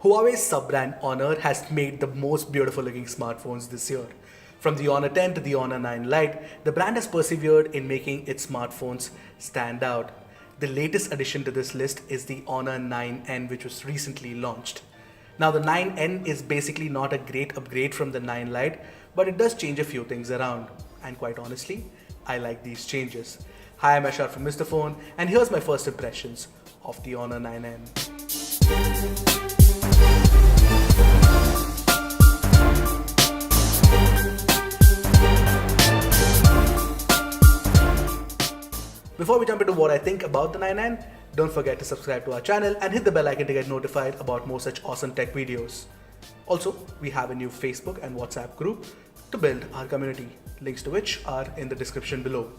Huawei's sub-brand Honor has made the most beautiful looking smartphones this year. From the Honor 10 to the Honor 9 Lite, the brand has persevered in making its smartphones stand out. The latest addition to this list is the Honor 9N, which was recently launched. Now the 9N is basically not a great upgrade from the 9 Lite, but it does change a few things around. And quite honestly, I like these changes. Hi, I'm Ashar from Mr. Phone, and here's my first impressions of the Honor 9N. Before we jump into what I think about the 9N, don't forget to subscribe to our channel and hit the bell icon to get notified about more such awesome tech videos. Also, we have a new Facebook and WhatsApp group to build our community, links to which are in the description below.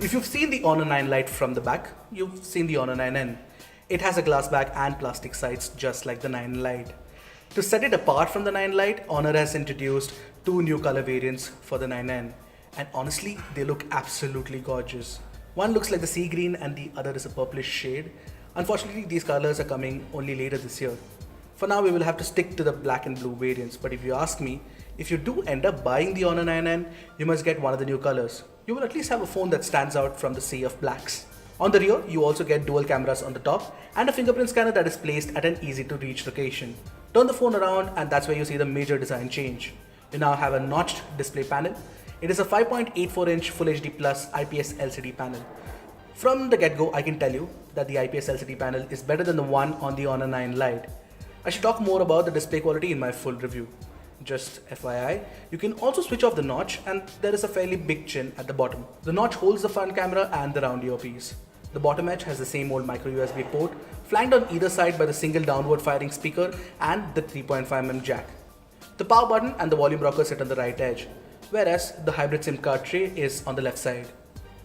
If you've seen the Honor 9 Lite from the back, you've seen the Honor 9N. It has a glass back and plastic sides just like the 9 Lite. To set it apart from the 9 Lite, Honor has introduced two new color variants for the 9N. And honestly, they look absolutely gorgeous. One looks like the sea green and the other is a purplish shade. Unfortunately, these colors are coming only later this year. For now, we will have to stick to the black and blue variants, but if you ask me, if you do end up buying the Honor 9N, you must get one of the new colors. You will at least have a phone that stands out from the sea of blacks. On the rear, you also get dual cameras on the top and a fingerprint scanner that is placed at an easy to reach location. Turn the phone around and that's where you see the major design change. You now have a notched display panel. It is a 5.84-inch Full HD Plus IPS LCD panel. From the get-go, I can tell you that the IPS LCD panel is better than the one on the Honor 9 Lite. I should talk more about the display quality in my full review. Just FYI, you can also switch off the notch and there is a fairly big chin at the bottom. The notch holds the front camera and the round earpiece. The bottom edge has the same old micro USB port, flanked on either side by the single downward firing speaker and the 3.5mm jack. The power button and the volume rocker sit on the right edge, whereas the hybrid SIM card tray is on the left side.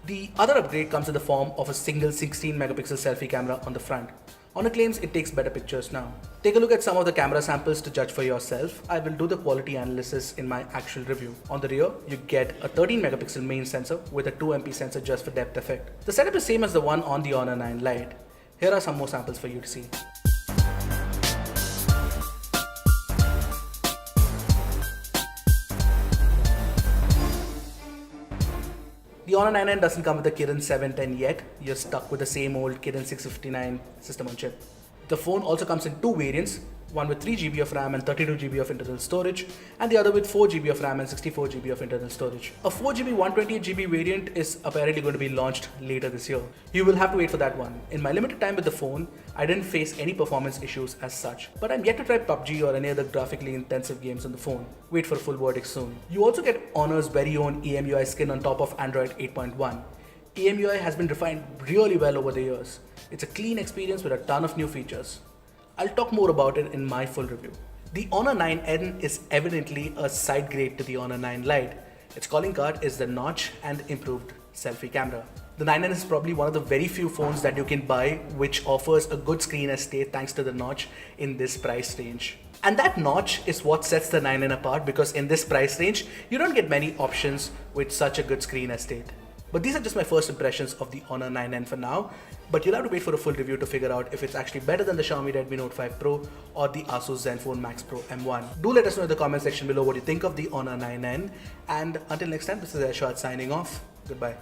The other upgrade comes in the form of a single 16 megapixel selfie camera on the front. Honor claims it takes better pictures now. Take a look at some of the camera samples to judge for yourself. I will do the quality analysis in my actual review. On the rear, you get a 13 megapixel main sensor with a 2MP sensor just for depth effect. The setup is same as the one on the Honor 9 Lite. Here are some more samples for you to see. The Honor 9N doesn't come with the Kirin 710 yet, you're stuck with the same old Kirin 659 system on chip. The phone also comes in two variants, one with 3GB of RAM and 32GB of internal storage, and the other with 4GB of RAM and 64GB of internal storage. A 4GB 128GB variant is apparently going to be launched later this year. You will have to wait for that one. In my limited time with the phone, I didn't face any performance issues as such, but I'm yet to try PUBG or any other graphically intensive games on the phone. Wait for a full verdict soon. You also get Honor's very own EMUI skin on top of Android 8.1. EMUI has been refined really well over the years. It's a clean experience with a ton of new features. I'll talk more about it in my full review. The Honor 9N is evidently a side grade to the Honor 9 Lite. Its calling card is the notch and improved selfie camera. The 9N is probably one of the very few phones that you can buy which offers a good screen estate thanks to the notch in this price range. And that notch is what sets the 9N apart, because in this price range, you don't get many options with such a good screen estate. But these are just my first impressions of the Honor 9N for now, but you'll have to wait for a full review to figure out if it's actually better than the Xiaomi Redmi Note 5 Pro or the Asus Zenfone Max Pro M1. Do let us know in the comment section below what you think of the Honor 9N, and until next time, this is Ashwat signing off. Goodbye.